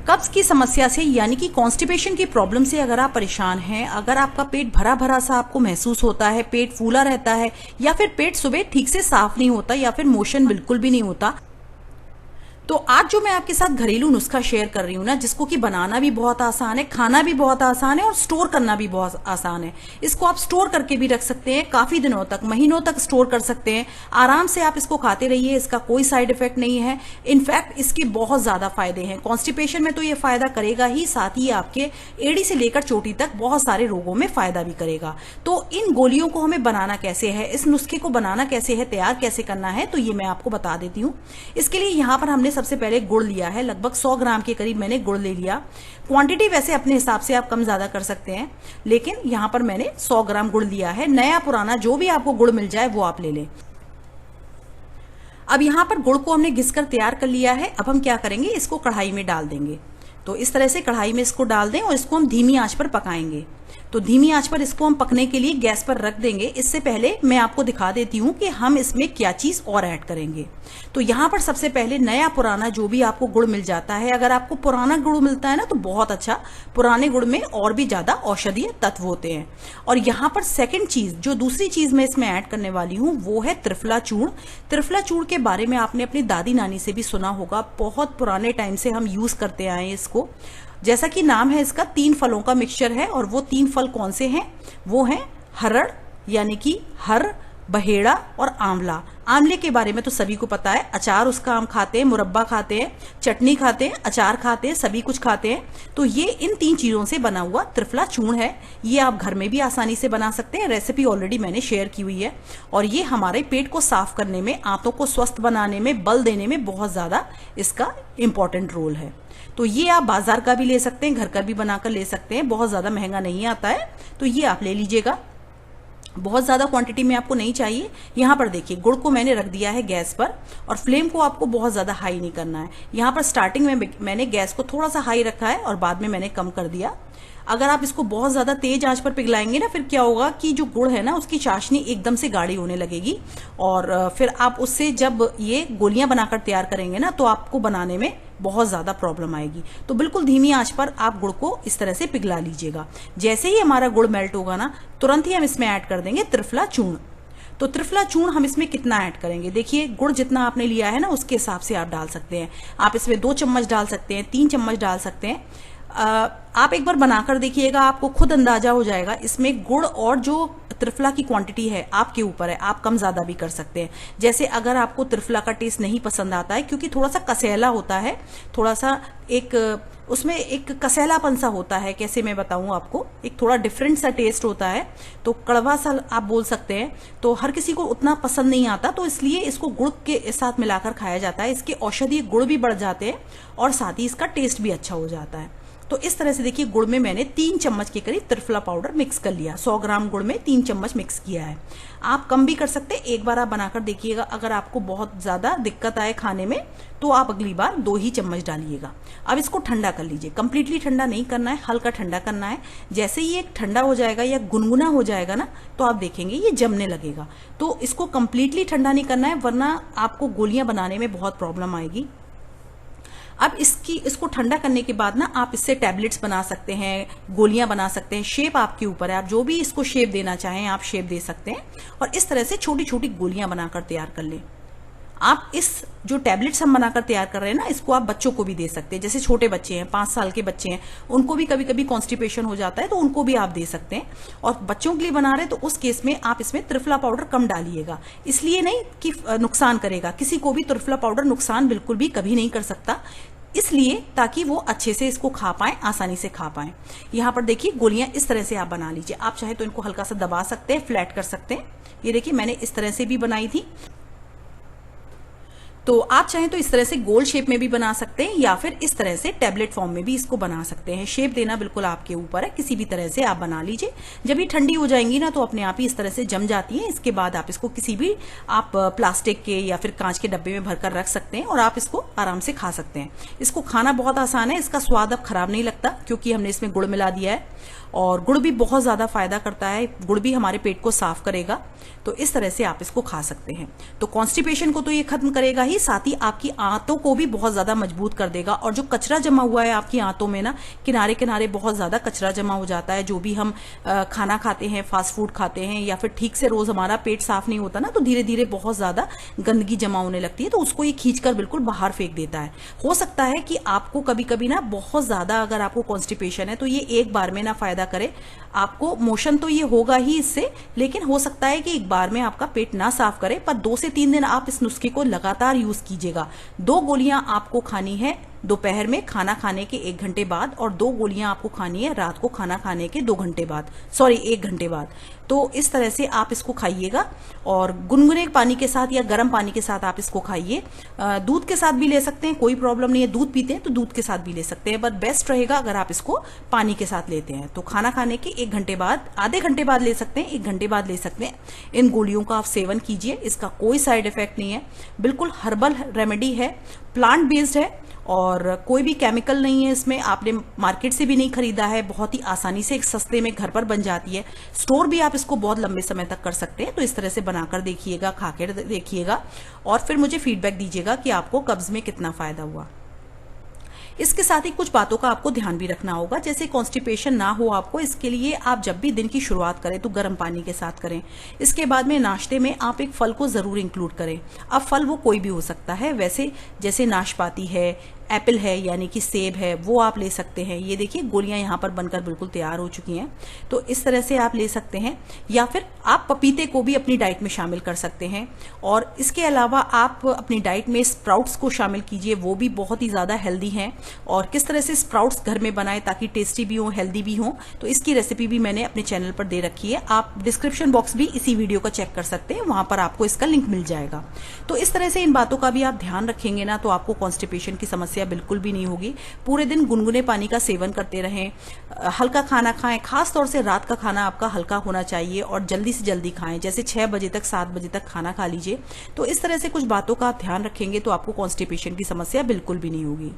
कब्ज की समस्या से यानी कि कॉन्स्टिपेशन की प्रॉब्लम से अगर आप परेशान हैं, अगर आपका पेट भरा भरा सा आपको महसूस होता है, पेट फूला रहता है, या फिर पेट सुबह ठीक से साफ नहीं होता, या फिर मोशन बिल्कुल भी नहीं होता, तो आज जो मैं आपके साथ घरेलू नुस्खा शेयर कर रही हूँ ना, जिसको कि बनाना भी बहुत आसान है, खाना भी बहुत आसान है और स्टोर करना भी बहुत आसान है। इसको आप स्टोर करके भी रख सकते हैं, काफी दिनों तक, महीनों तक स्टोर कर सकते हैं। आराम से आप इसको खाते रहिए, इसका कोई साइड इफेक्ट नहीं है। इनफैक्ट इसके बहुत ज्यादा फायदे हैं। कॉन्स्टिपेशन में तो ये फायदा करेगा ही, साथ ही आपके एड़ी से लेकर चोटी तक बहुत सारे रोगों में फायदा भी करेगा। तो इन गोलियों को हमें बनाना कैसे है, इस नुस्खे को बनाना कैसे है, तैयार कैसे करना है, तो ये मैं आपको बता देती हूँ। इसके लिए यहाँ पर हमने सबसे पहले गुड़ लिया है, लगभग 100 ग्राम के करीब मैंने गुड़ ले लिया। क्वांटिटी वैसे अपने हिसाब से आप कम ज्यादा कर सकते हैं, लेकिन यहां पर मैंने 100 ग्राम गुड़ लिया है। नया पुराना जो भी आपको गुड़ मिल जाए वो आप ले लें। अब यहां पर गुड़ को हमने घिसकर तैयार कर लिया है। अब हम क्या करेंगे, इसको कढ़ाई में डाल देंगे। तो इस तरह से कढ़ाई में इसको डाल दें और इसको हम धीमी आंच पर पकाएंगे। तो धीमी आंच पर इसको हम पकने के लिए गैस पर रख देंगे। इससे पहले मैं आपको दिखा देती हूँ कि हम इसमें क्या चीज और ऐड करेंगे। तो यहाँ पर सबसे पहले नया पुराना जो भी आपको गुड़ मिल जाता है, अगर आपको पुराना गुड़ मिलता है ना तो बहुत अच्छा, पुराने गुड़ में और भी ज्यादा औषधीय तत्व होते हैं। और यहाँ पर सेकंड चीज, जो दूसरी चीज मैं इसमें ऐड करने वाली हूँ, वो है त्रिफला चूर्ण। त्रिफला चूर्ण के बारे में आपने अपनी दादी नानी से भी सुना होगा, बहुत पुराने टाइम से हम यूज करते आए हैं इसको। जैसा कि नाम है इसका, 3 फलों का मिक्सचर है। और वो 3 फल कौन से हैं, वो हैं हरड़ यानी कि हर, बहेड़ा और आंवला। आंवले के बारे में तो सभी को पता है, अचार उसका हम खाते हैं, मुरब्बा खाते हैं, चटनी खाते हैं, अचार खाते हैं, सभी कुछ खाते हैं। तो ये इन 3 चीजों से बना हुआ त्रिफला चूर्ण है। ये आप घर में भी आसानी से बना सकते हैं, रेसिपी ऑलरेडी मैंने शेयर की हुई है। और ये हमारे पेट को साफ करने में, आंतों को स्वस्थ बनाने में, बल देने में बहुत ज्यादा इसका इंपॉर्टेंट रोल है। तो ये आप बाजार का भी ले सकते हैं, घर का भी बनाकर ले सकते हैं, बहुत ज्यादा महंगा नहीं आता है। तो ये आप ले लीजिएगा, बहुत ज्यादा क्वांटिटी में आपको नहीं चाहिए। यहाँ पर देखिए, गुड़ को मैंने रख दिया है गैस पर, और फ्लेम को आपको बहुत ज्यादा हाई नहीं करना है। यहाँ पर स्टार्टिंग में मैंने गैस को थोड़ा सा हाई रखा है और बाद में मैंने कम कर दिया। अगर आप इसको बहुत ज्यादा तेज आंच पर पिघलाएंगे ना, फिर क्या होगा कि जो गुड़ है ना, उसकी चाशनी एकदम से गाढ़ी होने लगेगी। और फिर आप उससे जब ये गोलियां बनाकर तैयार करेंगे ना, तो आपको बनाने में बहुत ज्यादा प्रॉब्लम आएगी। तो बिल्कुल धीमी आंच पर आप गुड़ को इस तरह से पिघला लीजिएगा। जैसे ही हमारा गुड़ मेल्ट होगा ना, तुरंत ही हम इसमें ऐड कर देंगे त्रिफला चूर्ण। तो त्रिफला चूर्ण हम इसमें कितना ऐड करेंगे, देखिए गुड़ जितना आपने लिया है ना, उसके हिसाब से आप डाल सकते हैं। आप इसमें 2 चम्मच डाल सकते हैं, 3 चम्मच डाल सकते हैं। आप एक बार बनाकर देखिएगा, आपको खुद अंदाजा हो जाएगा। इसमें गुड़ और जो त्रिफला की क्वांटिटी है आपके ऊपर है, आप कम ज्यादा भी कर सकते हैं। जैसे अगर आपको त्रिफला का टेस्ट नहीं पसंद आता है, क्योंकि थोड़ा सा कसैला होता है, थोड़ा सा एक उसमें एक कसैलापन सा होता है, कैसे मैं बताऊं आपको, एक थोड़ा डिफरेंट सा टेस्ट होता है, तो कड़वा सा आप बोल सकते हैं। तो हर किसी को उतना पसंद नहीं आता, तो इसलिए इसको गुड़ के साथ मिलाकर खाया जाता है। इसके औषधीय गुण भी बढ़ जाते हैं और साथ ही इसका टेस्ट भी अच्छा हो जाता है। तो इस तरह से देखिए, गुड़ में मैंने 3 चम्मच के करीब त्रिफला पाउडर मिक्स कर लिया। 100 ग्राम गुड़ में 3 चम्मच मिक्स किया है। आप कम भी कर सकते हैं, एक बार आप बनाकर देखिएगा। अगर आपको बहुत ज्यादा दिक्कत आए खाने में, तो आप अगली बार 2 ही चम्मच डालिएगा। अब इसको ठंडा कर लीजिए, कंप्लीटली ठंडा नहीं करना है, हल्का ठंडा करना है। जैसे ही ये ठंडा हो जाएगा या गुनगुना हो जाएगा ना, तो आप देखेंगे ये जमने लगेगा। तो इसको कंप्लीटली ठंडा नहीं करना है, वरना आपको गोलियां बनाने में बहुत प्रॉब्लम आएगी। अब इसको ठंडा करने के बाद ना, आप इससे टैबलेट्स बना सकते हैं, गोलियां बना सकते हैं। शेप आपके ऊपर है, आप जो भी इसको शेप देना चाहें आप शेप दे सकते हैं। और इस तरह से छोटी छोटी गोलियां बनाकर तैयार कर लें। आप इस जो टैबलेट्स हम बनाकर तैयार कर रहे हैं ना, इसको आप बच्चों को भी दे सकते हैं। जैसे छोटे बच्चे हैं, 5 साल के बच्चे हैं, उनको भी कभी कभी कॉन्स्टिपेशन हो जाता है, तो उनको भी आप दे सकते हैं। और बच्चों के लिए बना रहे हैं तो उस केस में आप इसमें त्रिफला पाउडर कम डालिएगा। इसलिए नहीं कि नुकसान करेगा, किसी को भी त्रिफला पाउडर नुकसान बिल्कुल भी कभी नहीं कर सकता, इसलिए ताकि वो अच्छे से इसको खा पाए, आसानी से खा पाए। यहाँ पर देखिए, गोलियां इस तरह से आप बना लीजिए। आप चाहे तो इनको हल्का सा दबा सकते हैं, फ्लैट कर सकते हैं। ये देखिए, मैंने इस तरह से भी बनाई थी। तो आप चाहें तो इस तरह से गोल शेप में भी बना सकते हैं, या फिर इस तरह से टैबलेट फॉर्म में भी इसको बना सकते हैं। शेप देना बिल्कुल आपके ऊपर है, किसी भी तरह से आप बना लीजिए। जब ये ठंडी हो जाएंगी ना, तो अपने आप ही इस तरह से जम जाती हैं। इसके बाद आप इसको किसी भी आप प्लास्टिक के या फिर कांच के डब्बे में भरकर रख सकते हैं और आप इसको आराम से खा सकते हैं। इसको खाना बहुत आसान है, इसका स्वाद अब खराब नहीं लगता, क्योंकि हमने इसमें गुड़ मिला दिया है। और गुड़ भी बहुत ज्यादा फायदा करता है, गुड़ भी हमारे पेट को साफ करेगा। तो इस तरह से आप इसको खा सकते हैं। तो कॉन्स्टिपेशन को तो ये खत्म करेगा ही, ही साथ ही आपकी आंतों को भी बहुत ज्यादा मजबूत कर देगा। और जो कचरा जमा हुआ है आपकी आंतों में ना, किनारे किनारे बहुत ज्यादा कचरा जमा हो जाता है, जो भी हम खाना खाते हैं, फास्ट फूड खाते हैं, या फिर ठीक से रोज हमारा पेट साफ नहीं होता ना, तो धीरे धीरे बहुत ज्यादा गंदगी जमा होने लगती है, तो उसको ये खींचकर बिल्कुल बाहर फेंक देता है। हो सकता है कि आपको कभी कभी ना बहुत ज्यादा अगर आपको कॉन्स्टिपेशन है तो ये एक बार में ना फायदा करे, आपको मोशन तो ये होगा ही इससे, लेकिन हो सकता है कि एक बार में आपका पेट ना साफ करे। पर 2 से 3 दिन आप इस नुस्खे को लगातार यूज कीजिएगा। 2 गोलियां आपको खानी है दोपहर में खाना खाने के 1 घंटे बाद, और 2 गोलियां आपको खानी है रात को खाना खाने के 2 घंटे बाद, सॉरी 1 घंटे बाद। तो इस तरह से आप इसको खाइएगा, और गुनगुने पानी के साथ या गर्म पानी के साथ आप इसको खाइए। दूध के साथ भी ले सकते हैं, कोई प्रॉब्लम नहीं है, दूध पीते हैं तो दूध के साथ भी ले सकते हैं, बट बेस्ट रहेगा अगर आप इसको पानी के साथ लेते हैं। तो खाना खाने के 1 घंटे बाद, आधे घंटे बाद ले सकते हैं, 1 घंटे बाद ले सकते हैं। इन गोलियों का आप सेवन कीजिए, इसका कोई साइड इफेक्ट नहीं है, बिल्कुल हर्बल रेमेडी है, प्लांट बेस्ड है, और कोई भी केमिकल नहीं है इसमें, आपने मार्केट से भी नहीं खरीदा है, बहुत ही आसानी से एक सस्ते में घर पर बन जाती है। स्टोर भी आप इसको बहुत लंबे समय तक कर सकते हैं। तो इस तरह से बनाकर देखिएगा, खाकर देखिएगा, और फिर मुझे फीडबैक दीजिएगा कि आपको कब्ज में कितना फायदा हुआ। इसके साथ ही कुछ बातों का आपको ध्यान भी रखना होगा, जैसे कॉन्स्टिपेशन ना हो आपको, इसके लिए आप जब भी दिन की शुरुआत करें तो गर्म पानी के साथ करें। इसके बाद में नाश्ते में आप एक फल को जरूर इंक्लूड करें। अब फल वो कोई भी हो सकता है, वैसे जैसे नाशपाती है, एप्पल है यानी कि सेब है, वो आप ले सकते हैं। ये देखिए गोलियां यहाँ पर बनकर बिल्कुल तैयार हो चुकी हैं, तो इस तरह से आप ले सकते हैं। या फिर आप पपीते को भी अपनी डाइट में शामिल कर सकते हैं। और इसके अलावा आप अपनी डाइट में स्प्राउट्स को शामिल कीजिए, वो भी बहुत ही ज़्यादा हेल्दी हैं। और किस तरह से स्प्राउट्स घर में बनाएं ताकि टेस्टी भी हो, हेल्दी भी हो, तो इसकी रेसिपी भी मैंने अपने चैनल पर दे रखी है। आप डिस्क्रिप्शन बॉक्स भी इसी वीडियो का चेक कर सकते हैं, वहां पर आपको इसका लिंक मिल जाएगा। तो इस तरह से इन बातों का भी आप ध्यान रखेंगे ना, तो आपको कॉन्स्टिपेशन की समस्या बिल्कुल भी नहीं होगी। पूरे दिन गुनगुने पानी का सेवन करते रहें, हल्का खाना खाएं, खास तौर से रात का खाना आपका हल्का होना चाहिए, और जल्दी से जल्दी खाएं, जैसे 6 बजे तक 7 बजे तक खाना खा लीजिए। तो इस तरह से कुछ बातों का आप ध्यान रखेंगे तो आपको कॉन्स्टिपेशन की समस्या बिल्कुल भी नहीं होगी।